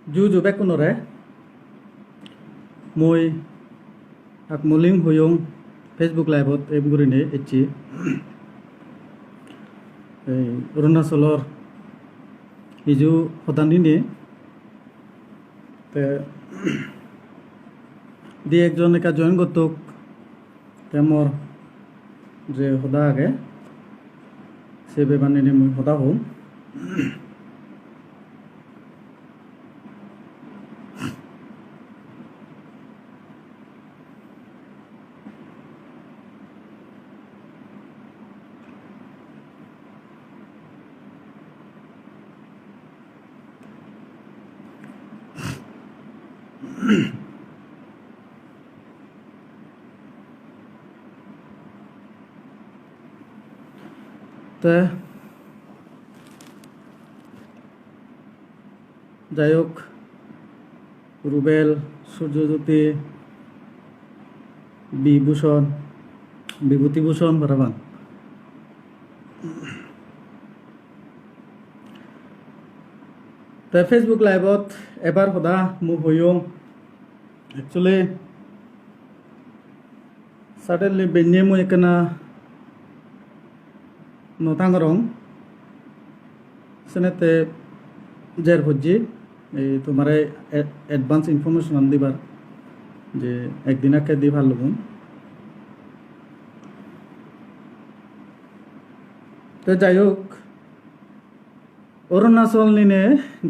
Juju bekunore moi ak muling huyung Facebook live emgurine echi Arunachalor hiju hodandini te di ekjon eka join gotuk temor je hoda age sebe banini moi hoda hum তে যাই হোক রুবেল সূর্যজ্যোতি বিভূতিভূষণ বরাবান তে Facebook লাইভত এবাৰ সদা মোক হয়ং actually suddenly বেnye মই একনা নতাঙ্গরং সেনেতে জের হজ্জি এই তোমারে অ্যাডভান্স ইনফরমেশন দিবার যে একদিন আগে দি ভাল লগুন তো যাই হোক অরুণাচল নিনে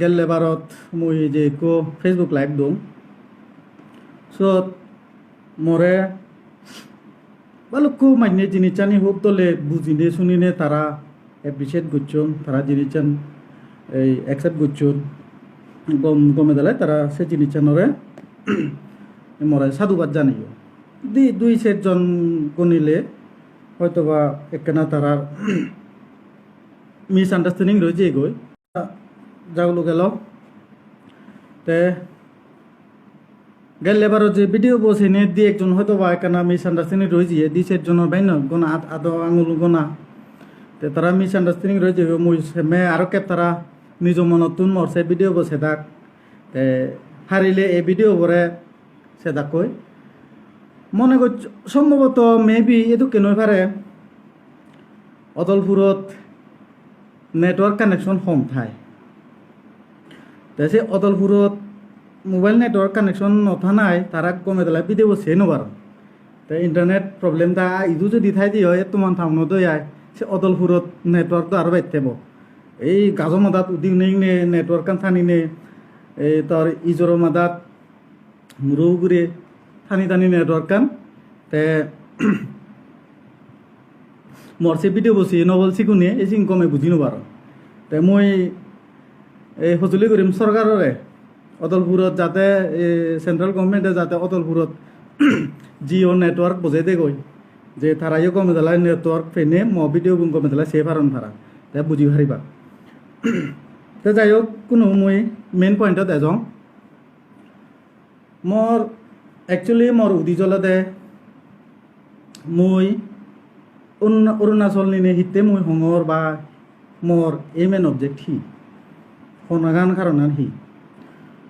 গেলে ভারত মই যে কো ফেসবুক লাইভ দম সত মরে balukku mainnya jinicani hook tole bujine sunine tara appreciate gucchon tara jinichan ei accept gucchon gome dalai tara se jinichanore mora সাধুবাদ জানিও দুই চারজন গনিলে হয়তোবা একখানা তারার মিস আন্ডারস্ট্যান্ডিং রয়েছে এগোয় যাগুলো গেল তে গেলে এবার যে ভিডিও বসে নিয়ে দিয়ে একজন হয়তো বা একখানা মিস আন্ডারস্ট্যান্ডিং রয়েছে দিশের জন্য বাইন গোনা আদো আঙুল গোনা তে তারা মিস আন্ডারস্ট্যান্ডিং রয়েছে মুই মে আরো কেপ তারা নিজ মনতুন মরছে ভিডিও বসে থাক তে হারিলে এই ভিডিও বরে সে কই মনে কর সম্ভবত মেবি এদু কেন পারে অদলপুরত নেটওয়ার্ক কানেকশন কম থাই তে সে অদলপুরত মোবাইল নেটওয়ার্ক কানেকশন নথানাই তারা কমে দিলে ভিডিও সে নবার তো ইন্টারনেট প্রবলেম তা ইদু যদি থাই দিয়ে হয় তোমার থামনো দয়ায় সে অদলপুরত নেটওয়ার্ক তো আরো বাইতেব এই গাজো মাদাত উদিং নেই নে নেটওয়ার্ক কান থানি নে এই তোর ইজোর মাদাত মুরৌগুড়ে থানি থানি নেটওয়ার্ক কান তে মরছে ভিডিও বসি নবল শিকুনে এই সিং কমে বুঝি নবার তে মই এই সজুলি করিম সরকাররে অদলপুরত যাতে সেন্ট্রাল গভর্নমেন্টে যাতে অদলপুরত জিও নেটওয়ার্ক বজাই দে গই যে তারাইও কমে দিলা নেটওয়ার্ক ফেনে ম ভিডিও গুণ কমে দিলা সে ফারণ তারা তাই বুঝি পারিবা তো যাই হোক কোনো মই মেইন পয়েন্টত এজং মোর একচুয়ালি মোর উদিজলে দে মই অরুণাচল নিনে হিতে মই হঙর বা মোর এম এন অবজেক্ট হি হনাগান কারণ হি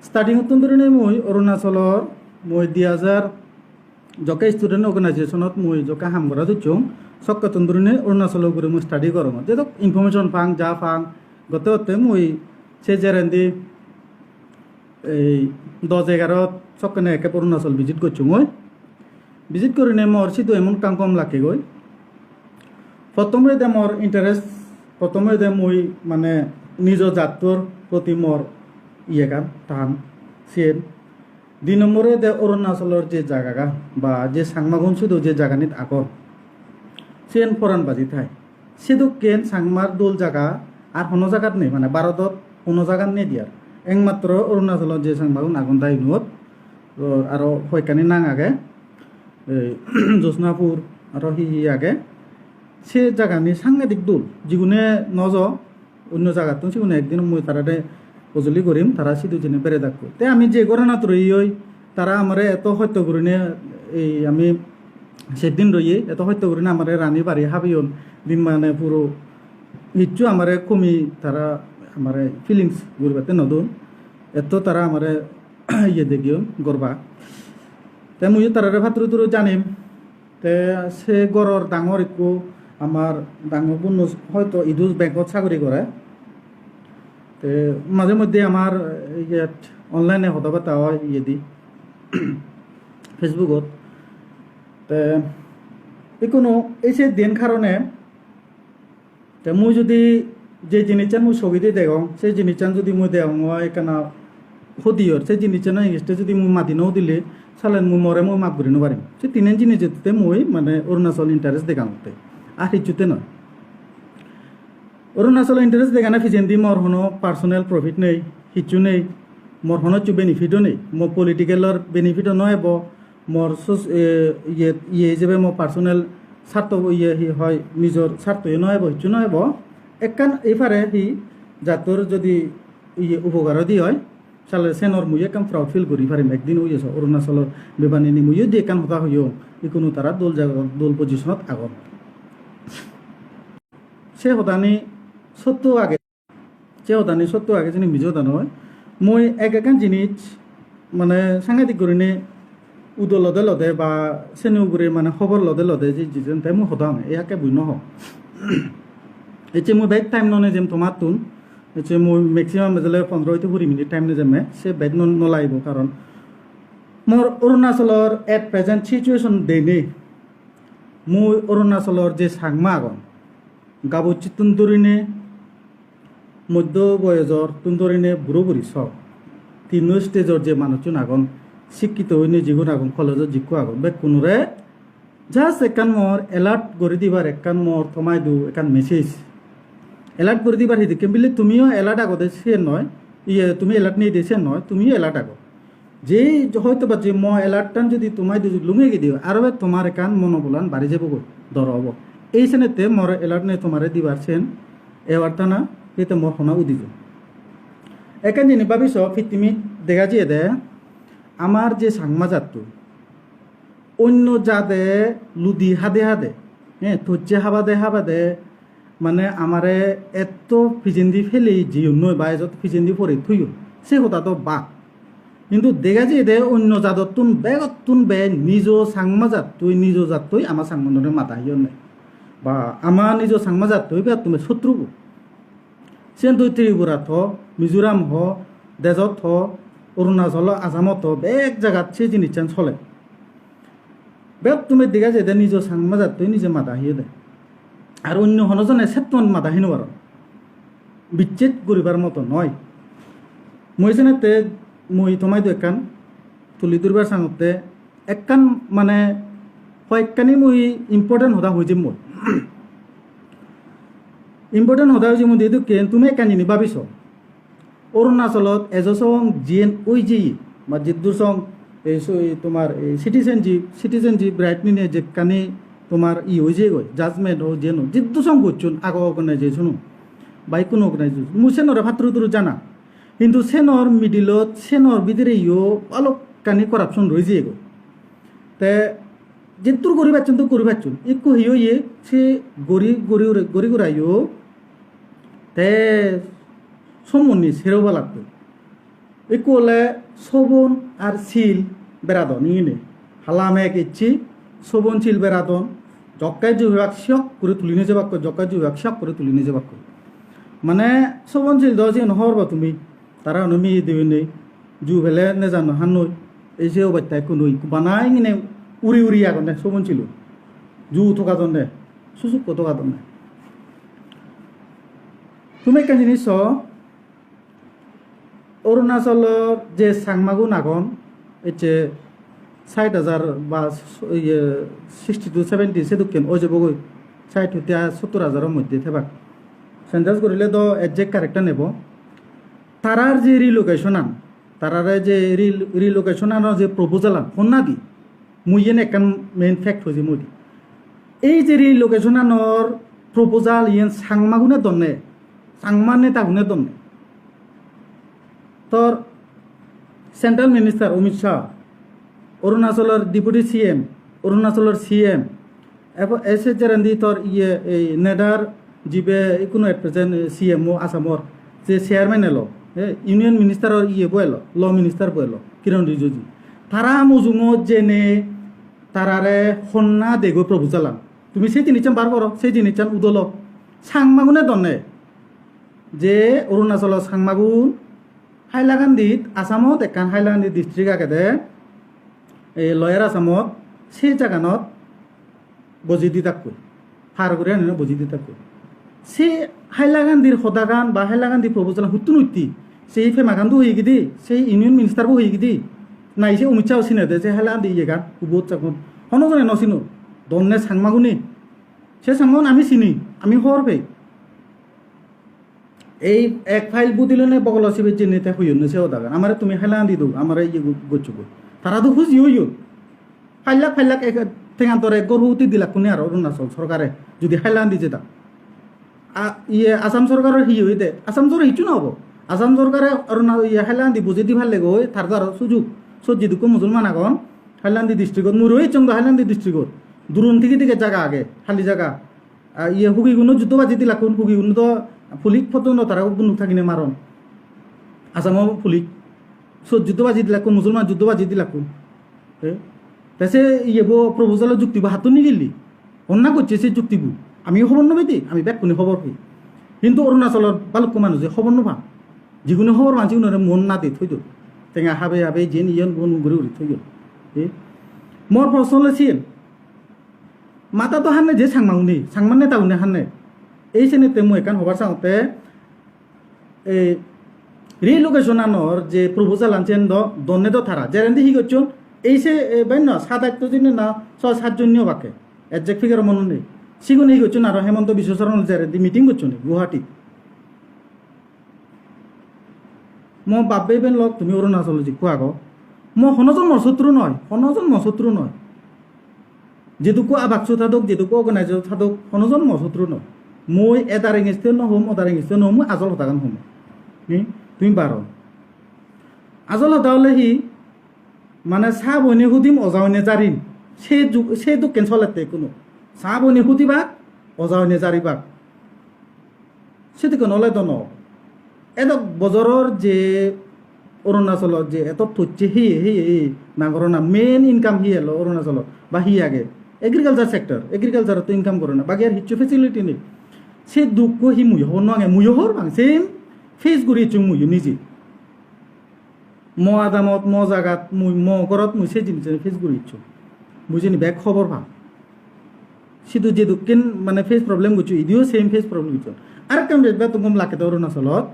স্টার্টিং ধরে মই অরুণাচলর মই 2000 জকা স্টুডেন্ট অর্গানাইজেশনত মই জকা হাম করা দিচ্ছং সকতন ধরে অরুণাচল করে মই স্টাডি করম যে ইনফরমেশন ফাং যা ফাং গতে মই সে জেরেন্দি এই 10-11 সকনে একে অরুণাচল ভিজিট করছো মই ভিজিট করে নে মোর সিধু এমন কাম কম লাগে গই প্রথমে দে মোর ইন্টারেস্ট প্রথমে দে মই মানে নিজ জাতর প্রতি মোর ইয়েগান টান সেন 2 নম্বরে দে অরুণাচলের যে জায়গা বা যে সাংমাগুন শুধু যে জায়গানিত আগর সেন ফরান বাজি থাই সেদু কেন সাংমার দোল জায়গা আর কোনো জায়গাত নেই মানে ভারতত কোনো জায়গাত নেই দিয়ার একমাত্র অরুণাচলের যে সাংমাগুন আগুন তাই নুত আর হয়কানি নাং আগে জোসনাপুর আর হি আগে সে জায়গানি সাংঘাতিক দোল যেগুনে নজ অন্য জায়গাত সেগুলো একদিন মই তারাতে পজলি করিম তারা সিধু জেনে পেরে থাকবো তে আমি যে ঘটনাত রই তারা আমার এত হত্য করিনে এই আমি সেদিন রই এত হত্য করিনে আমার রানী বাড়ি হাবিয়ন দিন মানে পুরো হিচ্ছু আমার কমি তারা আমার ফিলিংস ঘুরবাতে নদুন এত তারা আমার ইয়ে দেখিও গরবা তে মুই তারারে ভাতরু তুরু জানিম তে সে গড়র ডাঙর একটু আমার ডাঙর বোন হয়তো ইদুস ব্যাংকত চাকরি করে তে মাঝে মধ্যে আমার ইয়াত অনলাইনে কথা বার্তা হয় ইয়ে দি ফেসবুকত তে কোনো এই সে দিন কারণে তে মুই যদি যে জিনিসটান মুই ছবিতে দেখং সেই জিনিসটান যদি মুই দেখং এখানে সদিয়র সেই জিনিসটান ইংলিশটা যদি মুই মাতি নও দিলে চালেন মুই মরে মুই মাপ করি নোৱাৰিম সে তিনে জিনিসতে মুই মানে অরুণাচল ইন্টারেস্ট দেখাতে আর কিছুতে নয় অরুণাচল ইন্টারেস্ট দেখানে ফিজেন্দি মোর হনো পার্সোনাল প্রফিট নেই কিছু নেই মোর হনো চু বেনিফিটও নেই মোর পলিটিক্যালর বেনিফিটও নয় মোর ইয়ে হিসেবে মোর পার্সোনাল স্বার্থ ইয়ে হয় নিজের স্বার্থই নহব কিছু নহব একখান এইফারে সি জাতর যদি ইয়ে উপকারও দি হয় চালে সেনর মুই একাম প্রাউড ফিল করি পারিম একদিন ওই আছে অরুণাচলের বেবানি নি মুইও দিয়ে একান হতা হইও কোনো তারা দোল জায়গা দোল পজিশনত আগত সে হতানি সত্য আগে সে হতানি সত্য আগে যিনি মিজ হতা নয় মই একান জিনিস মানে সাংঘাতিক করে নে উদ লদে লদে বা চেনি উগুরে মানে খবর লদে লদে যে যেন তাই মই হতাম ইয়াকে বুঝ নহ এতিয়া মই বেগ টাইম ননে যেম তোমার তুন এতিয়া মই মেক্সিমাম বেজলে 15 মিনিট টাইম নেযামে সে বেগ নলাইব কারণ মোর অরুণাচলের এট প্রেজেন্ট সিচুয়েশন দেনে মই অরুণাচলের যে সাংমা আগন গাবুচি তুন্দরিনে মধ্য বয়সর তুন্দরিনে বুড়ো বুড়ি সব তিন স্টেজর যে মানুষজন আগন শিক্ষিত হইনে যিগুণ আগন কলেজত যিকু আগন বে কোনোরে জাস্ট একান মোর এলার্ট করে দিবার একান মোর থমাই দু একান মেসেজ এলার্ট করে দিবার হিদিকে বলে তুমিও এলার্ট আগতে সে নয় ইয়ে তুমি এলার্ট নিয়ে দিয়েছে নয় তুমিও এলার্ট আগো যেই হয়তো বা যে মই এলার্টটান যদি তোমায় দুই লুঙে দিও আরো তোমার একান মনোবলান বাড়ি যাব দর হব এই সেনেতে মোর এলার্ট নিয়ে তোমারে দিবার সেন এবারটা না এতে মোর শোনা উদিজ একান জিনিস ভাবিস ফিতিমি দেখা যেয়ে দে আমার যে সাংমা জাতটো অন্য জাতে লুদি হাদে হাদে হ্যাঁ থজ্জে হাবাদে মানে আমারে এত ফিজেন্দি ফেলে জিও নয় বা এত ফিজেন্দি পরে থুইও সে কথা তো বা কিন্তু দেখা যায় দে অন্য জাততুন বেগতুন বে নিজ সাংমা জাতই নিজ জাতই আমার সাংমানরে মাতা হিও নাই বা আমার নিজ সাংমা জাতই বে তুমি শত্রু সেন তুই ত্রিপুরা থ মিজোরাম হ দেজত থ অরুণাচল আসামত বেগ জায়গাত সে জিনিস চলে বেগ তুমি দেখা যায় দে নিজ সাংমা জাতই নিজে মাতা হিয়ে দেয় আর অন্য হনজনে সেতন মাথা হিনো আর বিচ্ছেদ করিবার মতো নয় মই সেনেতে মই তোমায় তো একান তুলি তুলবার সাঙতে একান মানে কয়েকখানি মই ইম্পর্টেন্ট হতা হয়েছে মই ইম্পর্টেন্ট হতা হয়েছে মই দিয়ে কেন তুমি একান জিনিস ভাবিছ অরুণাচলত এজসং জিএন ওই জি বা জিদ্দুর সং এই তোমার এই সিটিজেনশিপ রাইট নিয়ে যে কানি তোমার হয়ে যে গই জাজমেন্ট ও যেন জিদ্দু সং করছুন আগো অর্গানাইজেশন বাই কোনো অর্গানাইজেশন মু সেনর ভাতরু তুরু জানা কিন্তু সেনর মিডিলত সেনর ভিতরে অলপ কানি করাপশন রয়েছে গো তে যেতুর গরি পাচ্ছেন তো গরি পাচ্ছুন একটু হিও ইয়ে সে গরি গড়াইও তে সমনি সেরোবা লাগতো একটু হলে শোভন আর শিল বেড়াদন ইনে হালামে ইচ্ছি শোভন শিল বেড়াদন জক্কায় যে বিভাগ শখ করে তুলি নিয়ে যাবাক জক্কায় যে বিভাগ শখ করে তুলি নিয়ে যাবাক মানে শোভন শিল দে নহরবা তুমি তারা নমি দেবে নেই জু ফেলে নে জানো হান নই এই যে বাচ্চায় কোনো বানাই কিনে উড়ি আগন নে শোভন ছিল জু থকা জন নে সুসুক থকা জন নে তুমি একটা জিনিস অরুণাচলের যে সাংমাগুন আগন এতে 60,000 বা 60 to 70 সেদুকেন ওই যে বগৈ 60 থেকে 70,000 মধ্যে থাক সেন্টাস করিলে তো একজ্যাক্ট কারেক্টটা নেব তারার যে রিলোকেশন আন তারারে যে রিলোকেশন আনার যে প্রপোজাল আন ফোনা দি মুই এনে একটা মেইন ফ্যাক্ট হয়েছে মই এই যে রিলোকেশন আনর প্রপোজাল ইয়েন সাংমাগুনে দনে সাংমানে তাগুনে দনে তোর সেন্ট্রাল মিনিস্টার অমিত শাহ অরুণাচলের ডেপুটি সিএম অরুণাচলের সিএম এসে যেরান্দি তোর এই নেডার জিবে কোনো এট প্রেজেন্ট সিএমও আসামর যে চেয়ারম্যান এলো ইউনিয়ন মিনিস্টারের বইল ল মিনিস্টার বইল কিরণ রিজিজু তারা মজুমত জেনে তারারে সন্না দেগো প্রভু চালান তুমি সেই জিনিসটা বার করো সেই জিনিসটা উদল সাংমাগুনে দনে যে অরুণাচলের সাংমাগুন হাইলাকান্দিত আসামত একান হাইলাকান্দি ডিস্ট্রিক্ট আগে এই লয়ার আসামত সেই জাগানত বজি দি থাকবো ফার করে আনি বজি দি থাকবো সে হাইলাকান্দির সদাগান বা হাইলাকান্দি প্রভু চালান হুতুন উত্তি সেই ফেমাগান도 হয়ে গিদি সেই ইউনিয়ন মিনিস্টারবো হয়ে গিদি নাই সে অমিত শাহ চিনে দে যে হাইলাকান্দি ইয়ে গান বহুত চাকুন হনজনে নচিনো দনে সাংমাগুনি সে সাংমাগুন আমি চিনি আমি হর ভাই এই এক ফাইল বুদিলে বগল আসবে যে নেতা হইও সে ওদাগান আমার তুমি হাইলাকান্দি দো আমার ইয়ে গচ্ছুব তারা তো খুঁজি হইও ফাইলাক এক ঠেঙান্তরে গরুতি দিলা কোনে আর অরুণাচল সরকারে যদি হাইলাকান্দি যেতা আসাম সরকারের হই দে আসাম সরকার হিচু নহব আসাম সরকারে হাইলাকান্দি বুঝে দি ভাল লাগে তার দ্বারা সুযোগ সজ্জি দুঃখ মুসলমান আগন হাইলাকান্দি ডিস্ট্রিক্টত মোৰ চন্দ হাইলাকান্দি ডিস্ট্রিক্টত দূরন থেকে দিকে জায়গা আগে খালি জায়গা হুগিগুনো যুদ্ধবাজি দিলা কোন হুগিগুনো তো ফুলিক ফটো তারা বুনুক থাকিনে মারণ আসামও ফুলিক যুদ্ধবাজি দিলা কোন মুসলমান যুদ্ধবাজি দিলা কোন তাছে প্রভুজালের যুক্তিবু হাতত নিগিলি অন্যা করছে সেই যুক্তিবু আমিও খবর নবে দি আমি ব্যাক কোনে খবর পাই কিন্তু অরুণাচলের বালক মানুষে খবর নভা যিকোনো খবর মানছি মন না দি থৈ দিও টেঙা হাবে যেন ইয়ন বন ঘুরে ঘুরে থৈ দিও মোর প্রশ্ন লেছিল মাতা তো হানে যে সাংমাউনি সাংমান নেতা উনি হানে এই শ্রেণীতে মই এখান হবার চাওঁতে এই রিলোকেশন আনর যে প্রপোজাল আনছেন দনে তো থারা যেরেন্দি হি করছুন এই সে বাইন 7-8 জন না 6-7 জন বাকে একজ্যাক্ট ফিগার মনে নেই সিগুন হি করছুন আর হেমন্ত বিশ্ব শরণ যেরেন্দি মিটিং করছুন গুয়াহাটি ম বাপে বেন লগ তুমি অরুণাচল জি কুয়াগ ম হনজন মশত্রু নয় যেটুকু আবাকসু থাদক যেটুকু অর্গানাইজার থাদক হনজন মশত্রু নয় মই এদারে গেছতে নহম অদারে গেছতে নহম মই আজল হতাগান হম তুমি বারো আজল হতা হলে হি মানে চাহ বইনে সুধিম অজাওনে জারিম সে তো কেঞ্চল এতে কোনো চাহ বইনে সুধিবাক অজাওনে জারিবাক সেদিকে নলে তো ন এত বজরের যে অরুণাচলত যে এত থচ্ছে হি নাগর না মেন ইনকাম হি এলো অরুণাচলত বা হি আগে এগ্রিকালচার সেক্টর এগ্রিকালচার তো ইনকাম করে না বাকি আর হিচ্ছু ফেসিলিটি নেই সে দুঃখ হি মুই হর নঙে মুই হর বাং সেম ফেস করি চুং মুই নিজে ম আদামত ম জাগাত মুই ম ঘরত মুই সে জিনিস ফেস করি ইচ্ছু বুঝিনি ব্যাক খবর ভাব শুধু যে দুঃখেন মানে ফেস প্রবলেম করছো ইদিও সেম ফেস প্রবলেম করছো আর কেমন বেশবা তুমি লাকে তো অরুণাচলত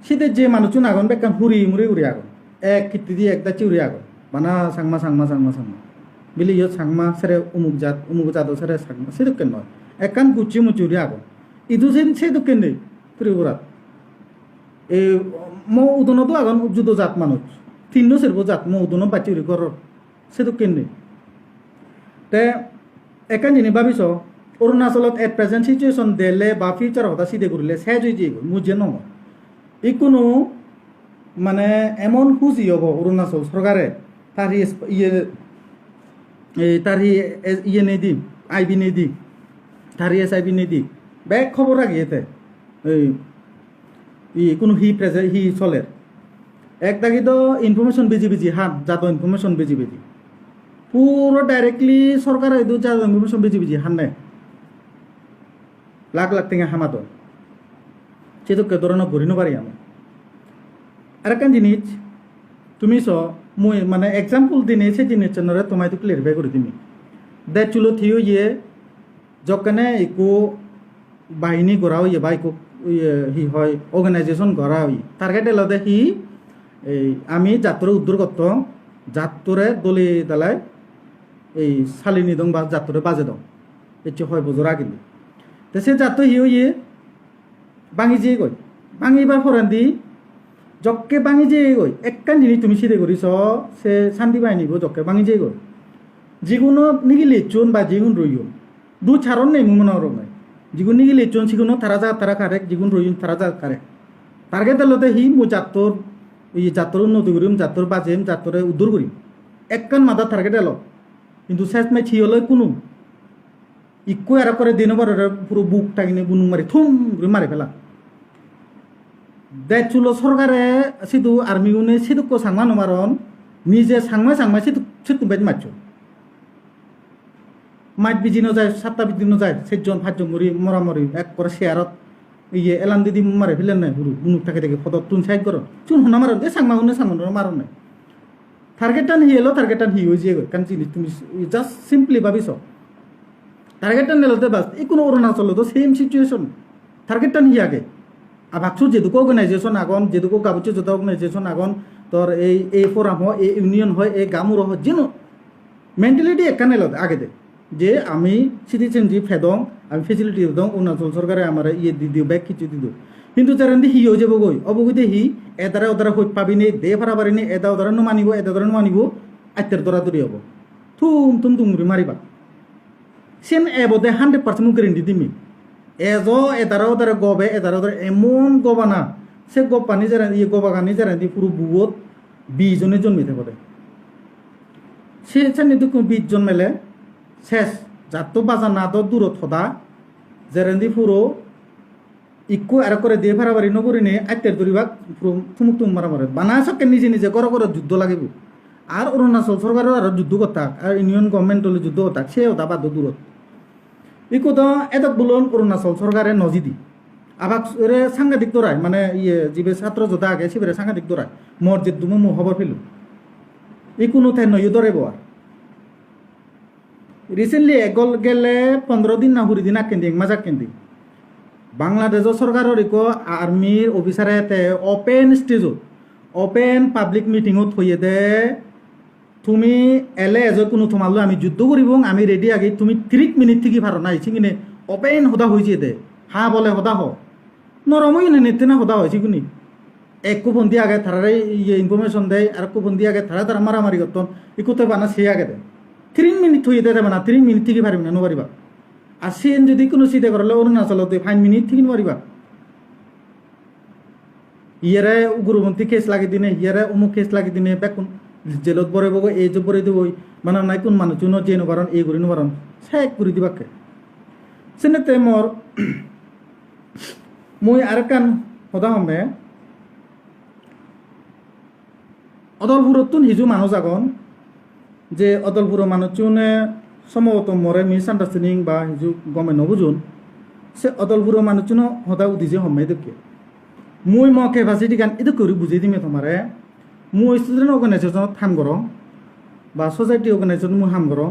শীতে যে মানুষ আগন বেকান হুরি মুড়ি উড়ি আগন এক কীর্তি দিয়ে একটা চিউরি আগন বানা সাংমা বিলি ইয়ত সাংমা সেরে উমুক জাত সেরে সাংমা সে দুঃখেন নয় একান গুচি মুচি উড়ি আগন ইদু সে দুঃখেন নেই ত্রিপুরাত এই ম উদনতো আগন যুদ্ধ জাত মানুষ তিন্ন সেরব জাত ম উদন বাচি উড়ি ঘর সে দুঃখেন নেই তে একান জিনিস ভাবিছ অরুণাচলত এট প্রেজেন্ট সিচুয়েশন দিলে বা ফিউচার হতা সিধে করলে সে যদি মুজে নয় ই কোনো মানে এমন খুঁজি হব অরুণাচল সরকারে তার ইয়ে নেই দিক আইবি নেই দিক তার SIB নেই দিক ব্যাগ খবর রাখি এতে কোনো হি চলের এক দাগি তো ইনফরমেশন বেজি হাত যাত ইনফরমেশন বেজি পুরো ডাইরেক্টলি সরকার যাত ইনফরমেশন বেজি হান নাই লাখ টেঙা হামাত সেতো ধরনের ঘুরিনো পারি আমি আর একটা জিনিস তুমি মুই মানে এক্সাম্পল দিনে সে জিনিস তোমায় তো ক্লিয়ারিফাই করে দিমি দে চুলো থিও যখনে একো বাহিনী গড়া হইয়ে বা একো হি হয় অর্গানাইজেশন গড়া হই টার্গেট এলাদে হি এই আমি যাত্রা উদ্ধার করত যাত্রে দলি দালাই এই শালিনী দং বা যাত্রে বাজে দং এটি হয় বছর আগিলি তো সে যাত্রা হি হইয়ে ভাঙি যেয়ে গই ভাঙিবার ফরান দি জককে ভাঙি যেয়ে গই একখান জিনিস তুমি সিধে করিস সে শান্তি বাহিনী জককে ভাঙি যেয়ে গই যিকোনো নিকি লেচুন বা যিগুন রইন দু ছাড়ন নেই মনে হরম নাই যিগুন নিকি লেচুন সিগুনো তারা কারেক যিগুন রইন তারা কারেক টার্গেট এলতে হি মু যাত্র উন্নতি করিম যাত্র বাজিম যাত্রে উদ্ধার করিম একখান মাথার টার্গেট এলো কিন্তু শেষ ম্যাচ হি হলে কোনো ইকো এরা করে দিন পুরো বুক টাকিনে বুনুং মারি থুম করে মারি ফেলা দেচুলো সরকারে সিধু আর্মি উনি সিধুকো সাংমা নমারন নিজে সাংমা সাংমা সিধু বেদ মারছ মাইট বিজিনো যায় 7টা বিজিনো যায় 6জন 5জন মরি মরামরি এক করে শেয়ারত ইয়ে এলান দিদি মারে ফেলেন নাই হুরু বুনুক থাকে দেখে ফটো তুন সাইড করো চুন হনা মারন এ সাংমা উনি সাংমা মারন নাই টার্গেটান হি এলো টার্গেটান হি হয়ে যাবে কারণ জিনিস তুমি জাস্ট সিম্পলি ভাবিস টার্গেটান নেলতে বাস এই কোনো অরুণাচল তো সেম সিচুয়েশন টার্গেটান হি আগে আর ভাবছো যেটুকু অর্গানাইজেশন আগন যেটুকু গাবুচ্ছে যত অর্গানাইজেশন আগন তোর এই ফোরাম হয় এই ইউনিয়ন হয় এই গামুর হয় যেন মেন্টালিটি একখানে আগে দে যে আমি সিটিজেনশিপ ফেদং আমি ফেসিলিটি দং অরুণাচল সরকারে আমার ইয়ে দি দিও ব্যাগ কিছু দিও কিন্তু যারা হি হয়ে যাব গই অবগতি হি এদারা ওদারা হই পাবি নে দে ফারা পারি নে এদা ওদারা মানিব এদা ওদারা মানিব আত্মের দরা দরি হব তুম তুমরি মারিবা সেন এবদে 100% মুখ গ্যারেন্টি দিমি এদারা ওদারা গবে এদারা ওদারা এমন গবানা সে গপানি যারা ইয়ে গবাগানি যারা দি পুরো বুয়ত 20 জনের জন্মিতে পারে সে চানি তো 20 জন মেলে শেষ যার তো বাজার না তো দূরত সদা যেরেন্দি পুরো ইকো আর করে দিয়ে ফারাবারি নগরী নিয়ে আত্মের দরিবাক পুরো থুমুক তুম মারা মারে বানা সবকে নিজে নিজে করে করে যুদ্ধ লাগিব আর অরুণাচল সরকারের আর যুদ্ধ করতাক আর ইউনিয়ন গভর্নমেন্ট যুদ্ধ করতাক সেও তা বাধ্য দূরত ইকো তো এত বলুন অরুণাচল সরকারের নজিদি আবাক সাংঘাতিক দৌড়ায় মানে ইয়ে যিবে ছাত্র যোদ্ধা আগে সেবারে সাংঘাতিক দৌড়ায় মসজিদ দুমো মো খবর ফেলু এই কোনো ঠাই নয় দৌড়াইব আর রিসেন্টলি এগল গেলে 15 দিন না 20 দিন কেন্দি মাজাক কেন্দি বাংলাদেশের সরকারের ইকো আর্মির অফিসারে ওপেন স্টেজত ওপেন পাবলিক মিটিংত হইয়ে দে তুমি এলে এজ কোনো তোমালো আমি যুদ্ধ করিব আমি রেডি আগে তুমি 30 মিনিট থেকে ভাড়া নাই চিকিনে ওপেন সদা হয়েছে দে হা বলে সদা হ নরমই নেতে না সদা হয়েছে কোনি এক কুপন্থী আগে তারারে ইয়ে ইনফরমেশন দেয় আর কুপন্থী আগে তারা মারামারি করতন ইকুতে বানা সে আগে দেয় 3 মিনিট হয়ে দেবে না 3 মিনিট থেকে পারিব না নপারিবা আর সেন যদি কোনো চিন্তা করলে অরুণাচলতে 5 মিনিট থেকে নপারিবা ইয়ারে উগ্রপন্থী কেস লাগি দিনে ইয়ারে অমুক কেস লাগি দিনে বেকুন জেলত বরে বগো এই যে বরে দিব মানে নাই কোন মানুষ জন্য যে নবারণ এই করি নবারণ শেষ করে দিবাকে সেনেতে মোর মই আর কান সদা হমে অদলপুরতুন হিজু মানুষ আগন যে অদলপুর মানুষজনে সম্ভবত মরে মিস আন্ডারস্ট্যান্ডিং বা হিজু গমে নবুজুন সে অদলপুর মানুষজন সদা উদিছে হমে দেখে মই ম কেপাসিটি গান এটা করে বুঝাই দিমে তোমারে মই স্টুডেন্ট অর্গানাইজেশনত কাম করো বা সোসাইটি অর্গানাইজেশন মই কাম করো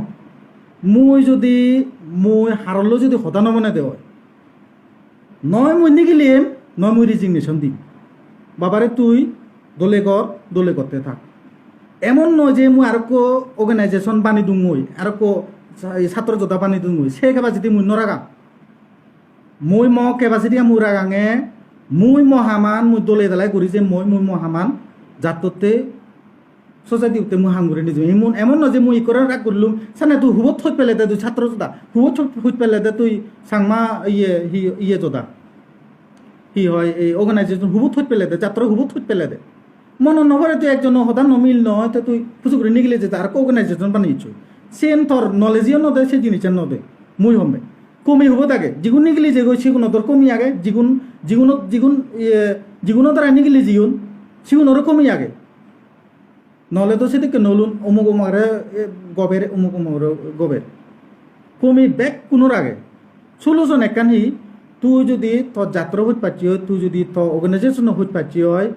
মই যদি মই হারলো যদি সদা নমনে দেওয়া নয় মই নিগিলিম নয় মই রিজিগনেশন দিম বাবারে তুই দলে করতে থাক এমন নয় যে মই আর অর্গানাইজেশন বানি দিম মই আর ছাত্র যোদ্ধা বানি দিম মই সে কেপাসিটি মই নরাগাম মই ম কেপাসিটি মই রাগাঙে মুই মহামান মুই দলে দালাই করি যে মুই মহামান জাততে সোসাইটি উঠতে মুই হাঙ্গুরে নিজে এমন নয় যে মুই করে রাগ করলুম সানে তুই হুবত থৈ পেলে দে তুই ছাত্র যোদ্ধা হুবত থৈ পেলে দে তুই সাংমা ইয়ে যোদ্ধা হি হয় এই অর্গানাইজেশন হুবত থৈ পেলে দে ছাত্র হুবত থৈ পেলে দে মন নভরে তুই একজন সদা নমিল নয় তো তুই খুশি করে নিগলে যে আর অর্গানাইজেশন বানিয়েছো সেন তোর নলেজিও নদে সে জিনিসের নদে মুই হমে কমি হব থাকে যিগুণ নিগিলি যে সিগুণ তোর কমি আগে যিগুণ তারা নিগিলি যিগুণ সিগুণরও কমি আগে নহলে তো সেদিকে নলুন অমুক অমুকরে গবের অমুক অমুকরে গবের কমি ব্যাক কোনোর আগে সলিউশন একখান হি তুই যদি তোর যাত্রা হইতে পারছি হয় তুই যদি তোর অর্গানাইজেশন হইতে পারছি হয়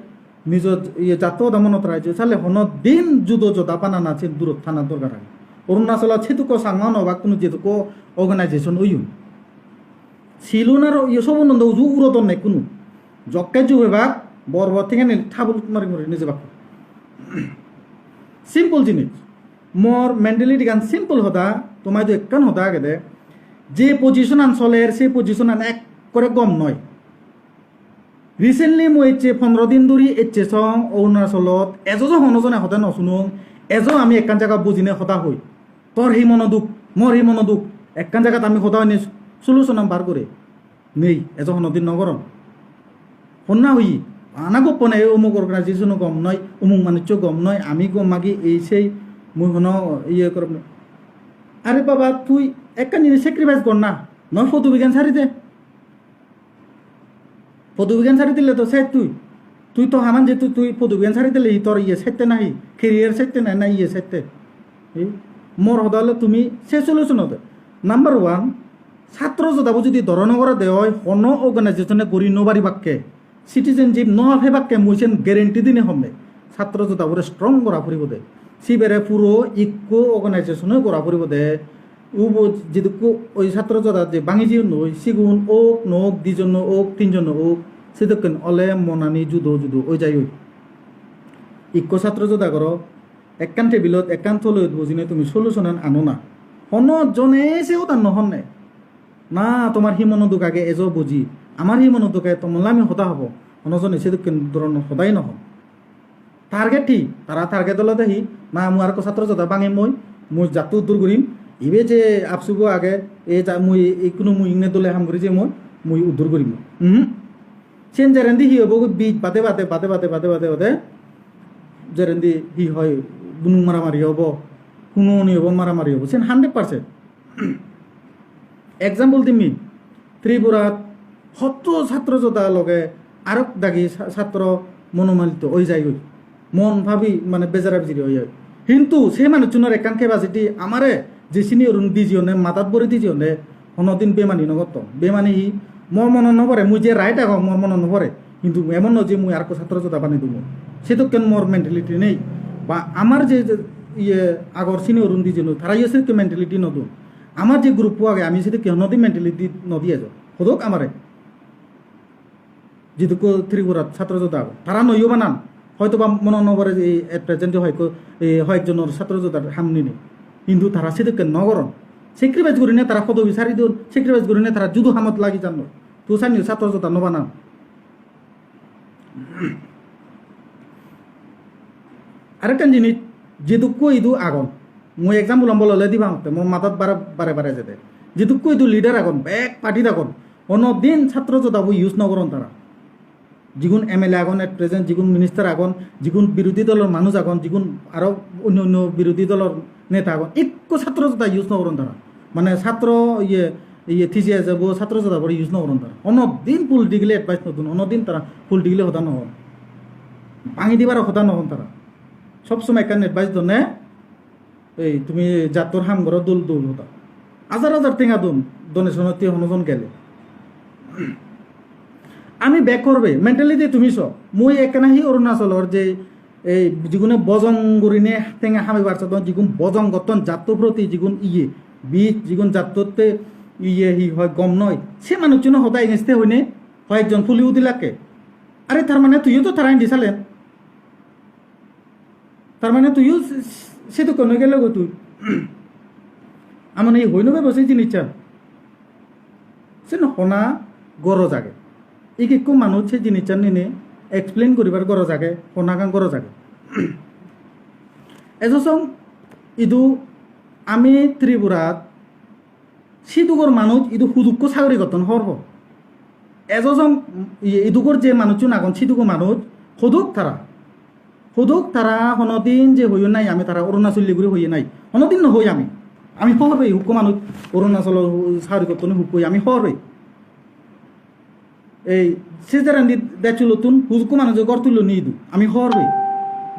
নিজের ইয়ে যাত্রা দামনত রাইছে তাহলে হন দিন যুদ্ধ যোদ্ধা বানানা আছে দূরত থানার দরকার হয় অরুণাচলত সেতুকো সাংমান বা কোনো যেটুকো অর্গানাইজেশন ওইম শিলুনার ইয়ে সব নন্দ উজু উড়তন নাই কোনো জক্কাই জু হইবা বরবর থেকে থাবল মারি মারি নিজে বাক সিম্পল জিনিস মোর মেন্টালিটি গান সিম্পল হতা তোমায় তো একখান হতা আগে দে যে পজিশন আনচলের সেই পজিশন আন এক করে গম নয় রিসেন্টলি মই 15 দিন ধরি এচ্ছে সং অরুণাচলত এজো হনজনে হতা নশুনুং এজো আমি একখান জায়গা বুঝিনে হতা হই তোর সেই মনোদুখ মোর সেই মনোদুখ একখান জায়গাত আমি হতা হইনি সলিউশন বার করে নেই এজো হনদিন নগরম হন্না হই আনা গোপনে অমুক অর্গানাইজেশনও গম নয় অমুক মানুষ গম নয় আমি গম মাগি এই সেই মুই হন ইয়ে করব আরে বাবা তুই একখান জিনিস স্যাক্রিফাইস কর না নয় ফটো বিজ্ঞান ছাড়ি দে ফটো বিজ্ঞান ছাড়ি দিলে তো সে তুই তুই তো হামান যেহেতু তুই পদুবিয়ান ছাড়ি দিলে তোর ইয়ে সাইতে নাহি কেরিয়ার সাইতে নাই না ইয়ে সাইতে মোর হদালে তুমি সে সলিউশন হতে নাম্বার ওয়ান ছাত্র যোদাবো যদি ধরনগর দেওয়া হয় অন্য অর্গানাইজেশনে করি নবারি বাক্যে সিটিজেনশিপ ন আফে বাক্যে মুইছেন গ্যারেন্টি দিনে হমে ছাত্র যোদাবরে স্ট্রং করা ফুরিব দে সিবেরে পুরো ইকো অর্গানাইজেশনে করা ফুরিব দে উব যদি ওই ছাত্র যোদা যে বাঙিজি নই সিগুন ওক নক দুজন ওক তিনজন ওক সেদকেন অলে মনানি জুদো জুদো ওই যাই ওই ইকো ছাত্র যোদা করো একখান টেবিলত একখান থলৈ বুঝিনে তুমি সলিউশন আনো না হন জনে সেও তার নহন নাই না তোমার হি মনোদুখ আগে এজো বুঝি আমার হি মনোদুখ তোমার আমি হতা হব অনজনে সেদকেন ধরনের সদাই নহ টার্গেট ঠিক তারা টার্গেট হলো দেখি না মোৰ আর ছাত্র যোদা বাঙে মই জাতু দূর করিম ইবে যে আপসুব আগে এই মুই কোনো মুই ইংনে দলে হাম করি যে মুই উদ্ধার করিম সেন জেরেন্দি হি হব বীজ বাদে বাদে বাদে বাদে বাদে বাদে বাদে জেরেন্দি হি হয় বুনু মারামারি হব হুনুনি হব মারামারি হব সেন 100%। এক্সাম্পল তুমি ত্রিপুরাত হত ছাত্র যোদা লগে আরক দাগি ছাত্র মনোমালিত ওই যাই ওই মন ভাবি মানে বেজারা বেজিরি হয়ে যায় কিন্তু সেই মানুষজনের একান কেপাসিটি আমারে যে সিনিয়র দিজিওনে মাতাত বরে দিজিওনে অন্যদিন বেমানি নগত বেমানি হি মোর মন নপরে মুই যে রাইট আগ মোর মন নপরে কিন্তু এমন ন যে মুই আর ছাত্র যোদা বানি দেবো সে তো কেন মোর মেন্টালিটি নেই বা আমার যে ইয়ে আগর সিনিয়র দিজিও তারা ইয়ে সে মেন্টালিটি নদুন আমার যে গ্রুপ আগে আমি সেটা কেন নদী মেন্টালিটি নদিয়ে যাও হদক আমারে যেটুকু ত্রিপুরাত ছাত্র যোদা তারা নইও বানান হয়তো বা মনে নপরে এই প্রেজেন্টে হয়জনের ছাত্র যোদার সামনে নেই কিন্তু তারা সেটাকে নগরণ সেক্রিফাইস করি না তারা সদ বিচারি দিন সেক্রিফাইস করি না তারা যুদ্ধ হামত লাগি যান তো চাই ছাত্র যোদা নবানান আরেকটা জিনিস যেটুকু ইদু আগন মই এক্সাম্পল ললে দিবা হতে মোর মাথাত বারে বারে যেতে যেটুকু ইদু লিডার আগন বেক পার্টি আগন অন্যদিন ছাত্র যোদা ইউজ নগরণ তারা যিগুণ MLA আগন এট প্রেজেন্ট যিগুণ মিনিস্টার আগন যিগুণ বিরোধী দলের মানুষ আগন যিগুণ আরো অন্য অন্য বিরোধী দলের নেতা আগন একো ছাত্র যোদা ইউজ নকরণ তারা মানে ছাত্র ইয়ে থিজিয়া যাব ছাত্র যোদা পরে ইউজ নকরণ তারা অন্যদিন পলিটিক্যালি এডভাইস নতুন অন্যদিন তারা পলিটিক্যালি হতা নহন ভাঙি দিবার হতা নহন তারা সবসময় একান এডভাইস দনে এই তুমি জাতর হাম ঘর দোল দোল হতা হাজার হাজার টেঙা দোন ডোনেশনত হনজন গেলে আমি ব্যাক করবে মেন্টালিটি তুমি চ মই একেনাহি অরুণাচলের যে এই যিগুণে বজং গরিনে টেঙা হামি বাড়ছে যিগুণ বজং গতন জাতর প্রতি যিগুণ ইয়ে বীজ যিগুণ জাততে ইয়ে হি হয় গম নয় সে মানুষজন সদায় এগেনস্টে হয়নে হয় একজন ফুলি উদিলাকে আরে তার মানে তুইও তো তারাই দিছালেন তার মানে তুইও সে তো কোনো গেল গো তুই আমার এই হই নবে বসে জিনিসটা সে নহনা গরজ আগে একটু মানুষ সেই জিনিসটা নিনে এক্সপ্লেন করিবার গরজ আগে হনাগান গরজ আগে এজসং ইদু আমি ত্রিপুরাত সিদুগর মানুষ ইদু সুযোগ্য চাকরি গঠন হরব এজসং ইদুগর যে মানুষজন আগন সিদুগো মানুষ সদুক তারা হনদিন যে হইও নাই আমি তারা অরুণাচল লিগুড়ি হইয়ে নাই হনদিন নহই আমি হরবে হুক মানুষ অরুণাচলের চাকরি গঠন হুক আমি হরবে এই সেজারান্দি দেখছিল তুন হুজকু মানুষ গড় তুলো নি দু আমি হরবে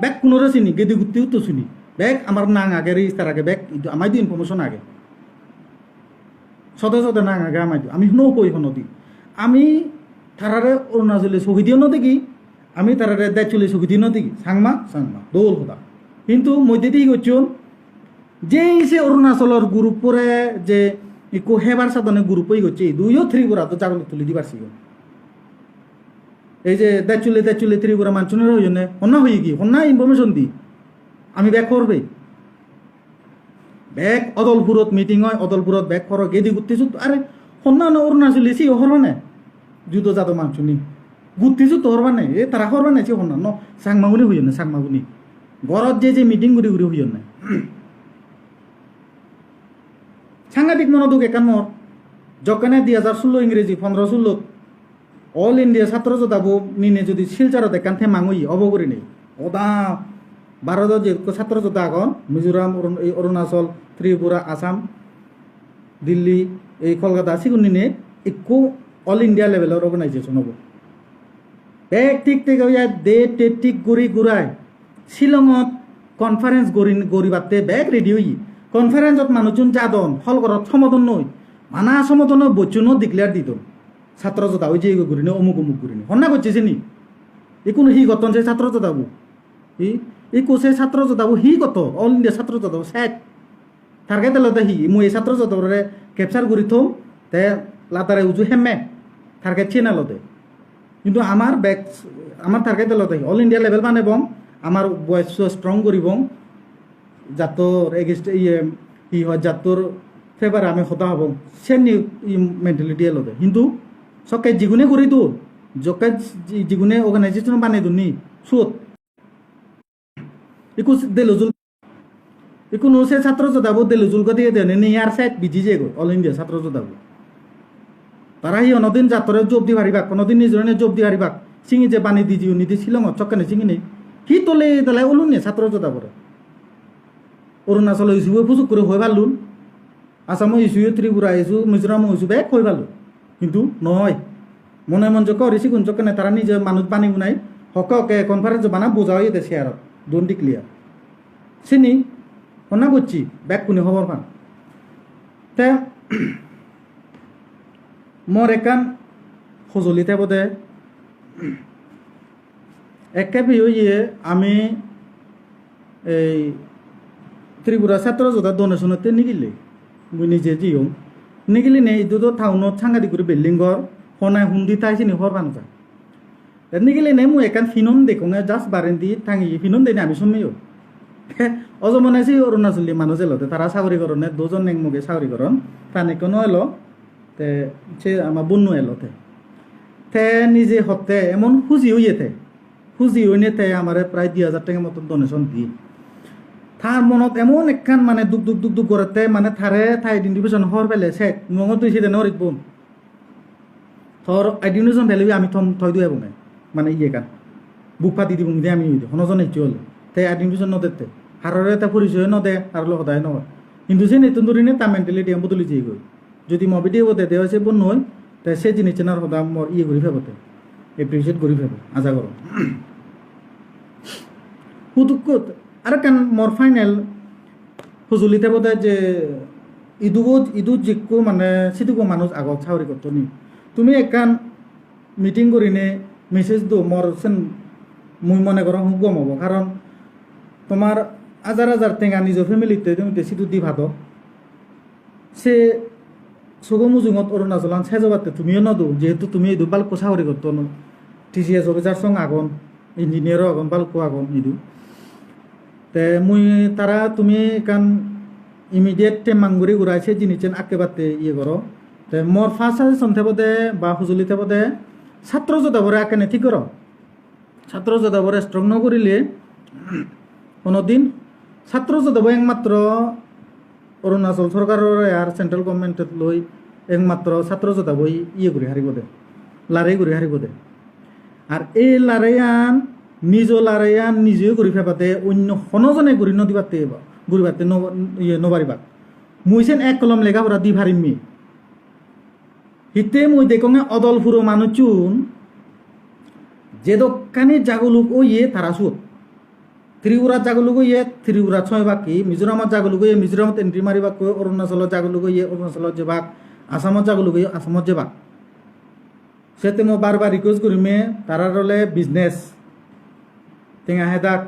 ব্যাগ পুনরে চিনি গেদি গুতিও তো শুনি ব্যাগ আমার নাং আগে রেজিস্টার আগে ব্যাগ আমায় দিও ইনফরমেশন আগে সদা নাং আগে আমায় দিও আমি নো কই নদী আমি তারারে অরুণাচলে চকি দিও নদী আমি তারারে দেখছিলে চকি দিও নদী সাংমা দৌল হতা কিন্তু মধ্যে দিয়ে করছুন যে সে অরুণাচলের গ্রুপরে যে ইকো হেবার সাধনে গ্রুপই করছে দুইও ত্রিপুরা তো জাগল তুলি দিবারছি এই যে দেখলে ত্রিপুরা মানুষের ওই জন্য হন্যা হয়ে গিয়ে হন্যা ইনফরমেশন দি আমি ব্যাক করবে ব্যাক অদলপুরত মিটিং হয় অদলপুরত ব্যাক করো গেদি ঘুরতেছো আরে হন্যা অরুণাচল এসি হরবা না যুদ্ধ জাত মানুষ নি ঘুরতেছো তো হরবা নাই এ তারা হরবা নাই সে হন্যা ন সাংমাগুনি হইয় না সাংমাগুনি ঘরত যে মিটিং ঘুরি ঘুরি হইয় না সাংঘাতিক মনোযোগ একান্ন যখানে 2016 ইংরেজি 15-16 অল ইন্ডিয়া ছাত্র যোদাবো নিনে যদি শিলচারত একান থে মাঙই অবগরি নেই ওদা ভারতের যে ছাত্র যোদ্ধা আগন মিজোরাম এই অরুণাচল ত্রিপুরা আসাম দিল্লি এই কলকাতা সিগুন নিনে একো অল ইন্ডিয়া লেভেলের অর্গানাইজেশন হব বেগ ঠিক ঠিক হইয়া দে টে ঠিক ঘুরি ঘুরাই শিলঙত কনফারেন্স গরিবাতে বেগ রেডি হই কনফারেন্সত মানুষজন যাদন হল ঘরত সমদন নই মানা সমদন বচুনো ডিক্লেয়ার দিত ছাত্র জোতা ওই যে ঘুরিনি অমুক অমুক ঘুরিনি হন্না করছে নি কোনো হি গতন সে ছাত্র জোতাবো ই কোসে ছাত্র জোতাবো হি গত অল ইন্ডিয়া ছাত্র জোতাবো স্যাক থারকে তেলতে হি মুই এই ছাত্র জোতাবরে ক্যাপচার করি থম তে লাতারে উজু হেমে থারকে চেনালতে কিন্তু আমার ব্যাগ আমার থারকে তেলতে অল ইন্ডিয়া লেভেল মানে বং আমার বয়স স্ট্রং করিব জাতর এগেস্ট ই হয় জাতর ফেভার আমি হতা হব সে মেন্টালিটি এলতে কিন্তু সকে যিগুনে করি তো জকে যিগুনে অর্গানাইজেশন বানাই দুনি সুত ইকু দেলুজুল ইকু নুসে ছাত্র জোতাবো দেলুজুল গতি দেনে নিয়ার সাইড বিজি যে অল ইন্ডিয়া ছাত্র জোতাবো তারা হি অনদিন জাতরে জব দি হারিবাক অনদিন নিজরনে জব দি হারিবাক সিঙি যে বানি দি জিও নিদি শিলং চক্কানে সিঙি নেই হি তোলে তাহলে ওলুন নে ছাত্র জোতাবরে অরুণাচল ইস্যু ফুসুক করে হয়ে পারলুন আসামও issue Tripura issue Mizoram issue ব্যাগ হয়ে পারলো কিন্তু নয় মনে মন যোগ ঋষি গুণ চক্কানে তারা নিজে মানুষ বানি বুনাই হকে হকে কনফারেন্স বানা বোঝা হয়ে দেশে আর ডোন্ট ডিক্লিয়ার চিনি শোনা করছি ব্যাগ কোনে খবর পান তে মোর একান সঁজুলিতে বোধে একে বিয়ে আমি এই ত্রিপুরা ছাত্র জোতা ডোনেশনতে নিগিলে মুই নিজে জিও নিগিলি নে ইদুতো টাউনত সাংঘাতিক করে বিল্ডিং ঘর হনাই হুন্দি তাইছিনি হর বানো যায় নিগিলি নে মুই একান ফিনন দেখো জাস্ট বারেন্দি থাঙি ফিনন দেনি আমি শুনিও অজমনে আছি অরুণাচলী মানুষ এলোতে তারা চাকরি করনে দুজন নেংমুগে চাকরি করন তানে কোনো এলো তে সে আমার বন্য এলোতে তে নিজে হতে এমন খুঁজি হইয়েতে খুঁজি হইনে তে আমার প্রায় 2,000 টাকা মতো ডোনেশন দি তার মনত এমন একখান মানে দুঃখ দুঃখ দুঃখ দুঃখ করতে মানে থারে থাই আইডেন্টিফিকেশন হর পেলে সে মঙত তুই সেদিন হরিত বোন থর আইডেন্টিফিকেশন ভ্যালু আমি থই দুয়ে বনে মানে ইয়ে কান বুক পাতি দিব দিয়ে আমি হনজন এইটো হল তে আইডেন্টিফিকেশন নদেতে হাররে এটা পরিচয় নদে আর সদায় নয় কিন্তু সে নতুন ধরে তা মেন্টালিটি আমি বদলি যাই গই যদি মবিটি হতে দেওয়া সে বোন নয় তাই সে জিনিস চেনার সদা মর ইয়ে করি ফেবতে এপ্রিসিয়েট করি ফেব আশা করো হুতুক আর কেন মোর ফাইনাল সঁজুলিতে বোধ যে ইদু যিকো মানে সিটুকো মানুষ আগত চাকরি করতো নি তুমি একান মিটিং করিনে মেসেজ দো মোর সেন মুই মনে করো গম হব কারণ তোমার হাজার হাজার টেঙা নিজৰ ফেমিলিতে তুমি সিটু দি ভাত সে চকু মুজুঙত অৰুণাচলান চাই যাবাতে তুমিও নদো যেহেতু তুমি ইদু বালকো চাকরি করতো ন TCS অফিসার সঙ্গ আগন ইঞ্জিনিয়ারও আগন বালকো আগন ইদু তে মুই তারা তুমি কান ইমিডিয়েট টেমাঙ্গুরি ঘুরাইছে জিনিসেন আঁকেবাতে ইয়ে করো তে মোর ফার্স্ট সাজেশন থেবদে বা সঁজুলি থেবদে ছাত্র যোদ্ধাবরে আঁকেনে ঠিক করো ছাত্র যোদ্ধাবরে স্ট্রং নকরিলে কোনোদিন ছাত্র যোদ্ধাব একমাত্র অরুণাচল সরকারের আর সেন্ট্রাল গভর্নমেন্টত লৈ একমাত্র ছাত্র যোদ্ধাব ইয়ে ঘুরি হারিব দে লারাই ঘুরি হারিব দে আর এই লারাইয়ান লারাইয়ান নিজেও ঘুরি ফেবাতে অন্য হনজনে ঘুরি নদীবাতে ঘুরিবাতে ইয়ে নবারিবাক মুইছেন এক কলম লেখাপড়া দি ভারিমি হিতে মুই দেখোঙে অদলপুর মানুষুন যে দোকানে জাগলুক ও ইয়ে তারা সুত ত্রিপুরা জাগলুক ইয়ে ত্রিপুরা ছয় বাকি মিজোরামত জাগলুক ইয়ে মিজোরামত এন্ট্রি মারিবাক অরুণাচলত জাগলুক ইয়ে অরুণাচলত যে বাক আসামত জাগলুক ইয়ে আসামত যে বাক সেতে মই বারবার রিকোয়েস্ট করিমে তারা রলে বিজনেস টেঙা হেদাক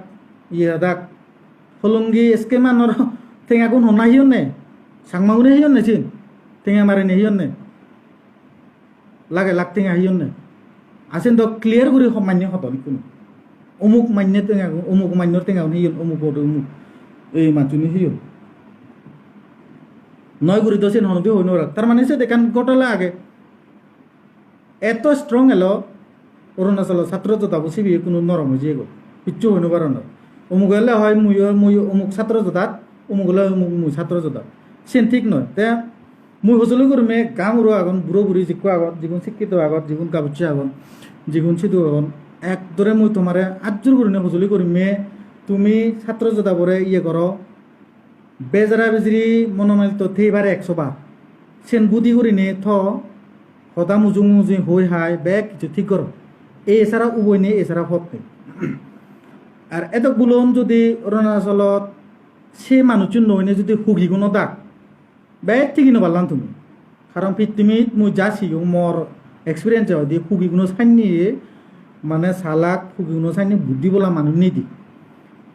ইয়ে হেদাক হলুঙ্গি এসকে মানর টেঙা কোন হনা হিয়ন নে সাংমাগুনে হিয়ন নে চিন টেঙা মারে নে হিয়ন নে লাগে লাগ টেঙা হিয়ন নে আসেন তো ক্লিয়ার করে মান্য হতন কোনো অমুক মান্য টেঙা অমুক মান্যর টেঙা হিয়ন অমুক অমুক এই মাতুনি হিয়ন নয় গুড়ি তো সেন হনদি হইন রাখ তার মানে সে দেখান ঘটলা আগে এত স্ট্রং এলো অরুণাচল ছাত্র যোদ্ধাবো সিবি কোনো নরম হয়ে যাই কিচ্ছু হইন পারো না অমুক হলে হয় মুই অমুক ছাত্র যোদ্ধাত অমুক হলে অমুক মুই ছাত্র যোদ্ধা সেন ঠিক নয় তে মুই সঁজুলি করমে গাঁৱৰো আগন বুঢ়ো বুঢ়ী যিকো আগত যিগুণ শিক্ষিত আগত যিগুণ কাবুচি আগন যিগুণ সিধু আগন একদৰে মুই তোমাৰে আজোৰ কৰিনে সঁজুলি কৰিমে তুমি ছাত্ৰ যোদ্ধাবোৰে ইয়ে কৰ বেজাৰা বেজৰি মনোমালিত থৈবাৰে 100 বার সেন বুদ্ধি কৰিনে থ সদা মুজুং মুজুং হৈ হাই বেগ কিছু ঠিক কৰ এছাড়া উভয় নেই, এছাড়া হক নেই। আর এত বুলন যদি অরুণাচলত সে মানুষজন নইনে যদি হুগি কোনো দাগ বেগ ঠিকই নবারলাম তুমি, কারণ পৃথিবীত মুই যাচ্ছি মোর এক্সপিরিয়েন্স হয় দিয়ে হুগি কোনো সাইনি মানে সালাক হুগি কোনো সাইনি বুদ্ধি বলা মানুষ নিদি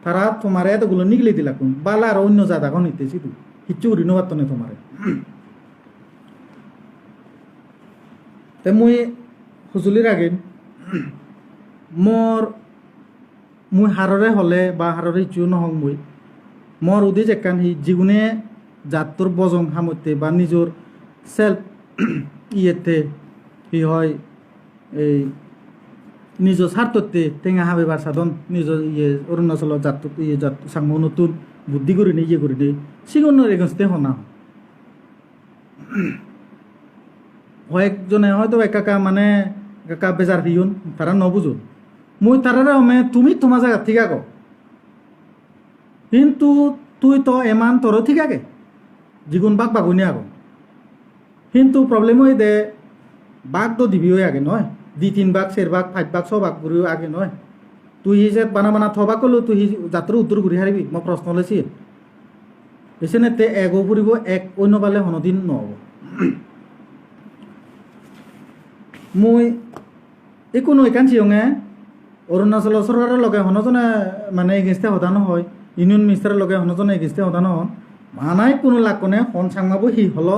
তারা তোমার এতগুলো নিগলে দিলা কোন বালা আর অন্য জাদাখন নিতেছি তুই কিচ্ছু করি নবার্ত নেই তোমারে। তে মুই হুজুলির আগে মুই হাররে হলে বা হাররে ইচ্ছু নহং মুই মর উদি যেকান হি যিগুনে জাতর বজং হামতে বা নিজর সেলফ ইয়েতে হি হয় এই নিজ স্বার্থতে টেঙা হাবেবার সাধন নিজ ইয়ে অরুণাচল জাত ইয়ে জাত সাংম নতুন বুদ্ধি করে নি ইয়ে করে নি সিগনের এগেন্সতে হনা কয়েকজনে হয়তো একাকা মানে একা বেজার হিউন তারা নবুঝুন মুই তারা তুমি তোমার জায়গা ঠিক আগ কিন্তু তুই তো এমান তোর ঠিক আগে যিগুন বাঘ বাগুনি আগ কিন্তু প্রবলেম হয়ে দে বাঘ তো দিবি হয়ে আগে নয় 2-3 ভাগ 4 ভাগ 5 ভাগ 6 ভাগ ঘুরি আগে নয় তুই যে বানা থবা করলো তুই যাত্রা উত্তর ঘুরি হারিবি মই প্রশ্ন লেছি এসে তে এগো ফুরিব এক অন্য পালে হনদিন নহব। মই একো নৈকান চিয়ঙে অৰুণাচল চৰকাৰৰ লগে হনজনে মানে এগেইনষ্টে সদানো হয় ইউনিয়ন মিনিষ্টাৰৰ লগে হনজনে এগেইনষ্টে সদানো হন মানাই কোনো লাকনে হন চাংমাবো হি হল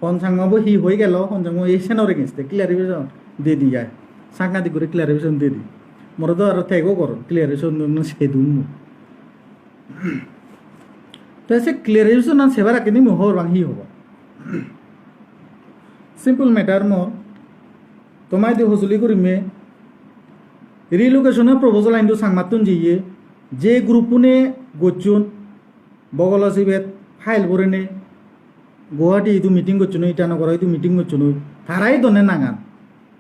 হন চাংমাবো হি হৈ গেল হন চাংমা এই সেনৰ এগেইনষ্টে ক্লিয়ারিফিকেশন দিয়ে দি যায় সাংঘাতিক করে ক্লিয়ারিফিকেশন দিয়ে দি মোর তো আর থেকেও কর ক্লিয়ারিফিকেশন সেদুন তো সে ক্লিয়ারিফিকেশন আর সেবার কিনি মোহর বাংহি হব সিম্পল ম্যাটার মোর তোমায় দিয়ে হজুলি করিমে রিলোকেশনে প্রপোজাল আইনটো সাংমাতুন জিয়ে যে গ্রুপুনে গচ্ছুন বগল সিবেত ফাইল বরেনে গুয়াহাটি ইদু মিটিং করছুন ইটানগর ইদু মিটিং করছুন তারাই দনে নাঙান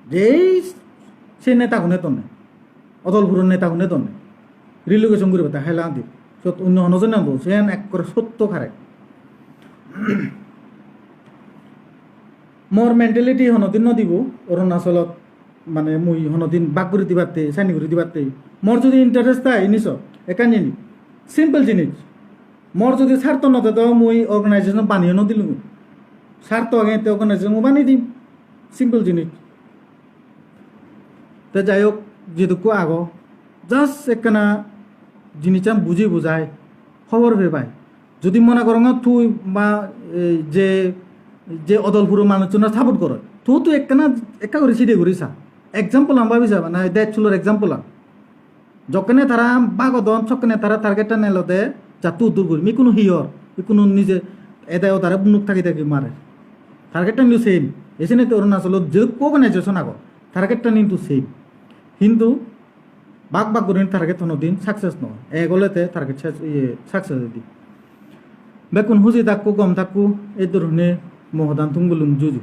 যেই সে নেতা শুনে তনে অদলপুরের নেতা শুনে তনে রিলোকেশন করিব তা হেলা দি সত অন্য হনজনে আনব সেন এক করে সত্য খারে মোর মেন্টালিটি হনদিন নদিব অরুণাচলত মানে মুই হনদিন বাক করে দিবাতে সাইনি করে দিবাতে মোর যদি ইন্টারেস্ট থাকে নিছ একান জিনিস সিম্পল জিনিস মোর যদি স্বার্থ নতে তো মুই অর্গানাইজেশন বানিয়ে নদিল স্বার্থ আগে অর্গানাইজেশন বানিয়ে দিম সিম্পল জিনিস। তো যাই হোক যেটুকু আগ জাস্ট একখানা জিনিসটা বুঝি বুঝায় খবর পেপায় যদি মনে করো তুই বা যে যে অদলপুর মানুষজনের সাপোর্ট করে তুই একখানা একা করে সিটে ঘুরিছা এক্সাম্পল আমি ভাবি যাবা না দেখ চুলোর এক্সাম্পল যখনে তারা বাগদন চকনে তারা টার্গেটটা নেলতে যা তুই দূর করবি কোনো হিয়র কোনো নিজে এটাও তারা মুখ থাকি থাকি মারে টার্গেটটা নিউ সেম এসে তো অরুণাচলত যে অর্গানাইজেশন আগ টার্গেটটা কিন্তু সেম কিন্তু বাঘ করে টার্গেট দিন সাকসেস নয় এগলেতে টার্গেট সাকসেস দি বেকুন হুজি থাকু গম থাকু এই ধরনের মহদান তুমগুলুম জুজু।